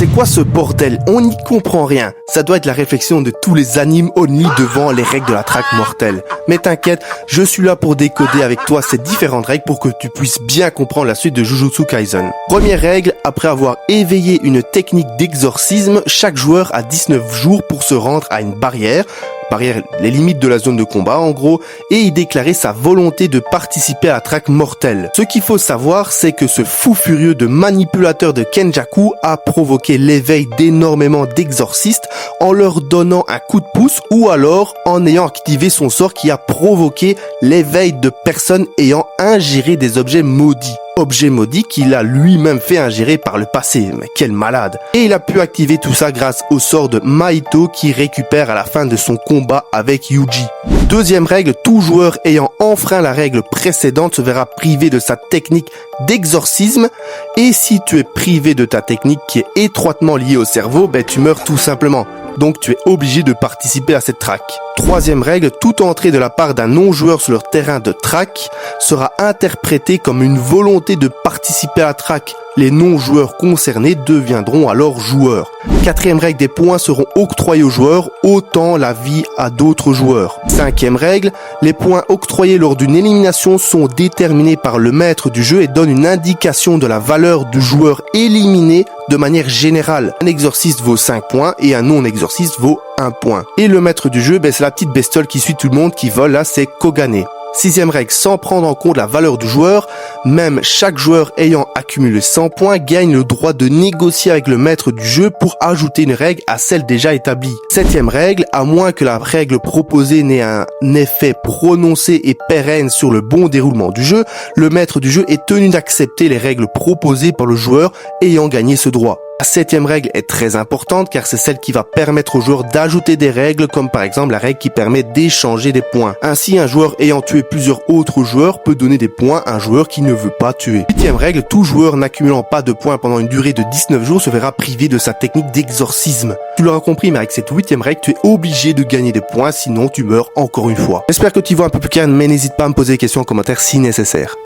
C'est quoi ce bordel? On n'y comprend rien. Ça doit être la réflexion de tous les animes only devant les règles de la traque mortelle. Mais t'inquiète, je suis là pour décoder avec toi ces différentes règles pour que tu puisses bien comprendre la suite de Jujutsu Kaisen. Première règle, après avoir éveillé une technique d'exorcisme, chaque joueur a 19 jours pour se rendre à une barrière, les limites de la zone de combat en gros, et y déclarer sa volonté de participer à la traque mortelle. Ce qu'il faut savoir, c'est que ce fou furieux de manipulateur de Kenjaku a provoqué l'éveil d'énormément d'exorcistes en leur donnant un coup de pouce ou alors en ayant activé son sort qui a provoqué l'éveil de personnes ayant ingéré des objets maudits. Objet maudit qu'il a lui-même fait ingérer par le passé, mais quel malade. Et il a pu activer tout ça grâce au sort de Mahito qui récupère à la fin de son combat avec Yuji. Deuxième règle, tout joueur ayant enfreint la règle précédente se verra privé de sa technique d'exorcisme, et si tu es privé de ta technique qui est étroitement liée au cerveau, tu meurs tout simplement. Donc tu es obligé de participer à cette traque. Troisième règle, toute entrée de la part d'un non-joueur sur leur terrain de traque sera interprétée comme une volonté de participer à la traque. Les non-joueurs concernés deviendront alors joueurs. Quatrième règle, des points seront octroyés aux joueurs, autant la vie à d'autres joueurs. Cinquième règle, les points octroyés lors d'une élimination sont déterminés par le maître du jeu et donnent une indication de la valeur du joueur éliminé de manière générale. Un exorciste vaut 5 points et un non-exorciste vaut 1 point. Et le maître du jeu, c'est la petite bestiole qui suit tout le monde qui vole, là c'est Kogane. Sixième règle, sans prendre en compte la valeur du joueur, même chaque joueur ayant accumulé 100 points gagne le droit de négocier avec le maître du jeu pour ajouter une règle à celle déjà établie. Septième règle, à moins que la règle proposée n'ait un effet prononcé et pérenne sur le bon déroulement du jeu, le maître du jeu est tenu d'accepter les règles proposées par le joueur ayant gagné ce droit. La septième règle est très importante car c'est celle qui va permettre aux joueurs d'ajouter des règles comme par exemple la règle qui permet d'échanger des points. Ainsi, un joueur ayant tué plusieurs autres joueurs peut donner des points à un joueur qui ne veut pas tuer. Huitième règle, tout joueur n'accumulant pas de points pendant une durée de 19 jours se verra privé de sa technique d'exorcisme. Tu l'auras compris, mais avec cette huitième règle, tu es obligé de gagner des points, sinon tu meurs encore une fois. J'espère que tu vois un peu plus clair, mais n'hésite pas à me poser des questions en commentaire si nécessaire.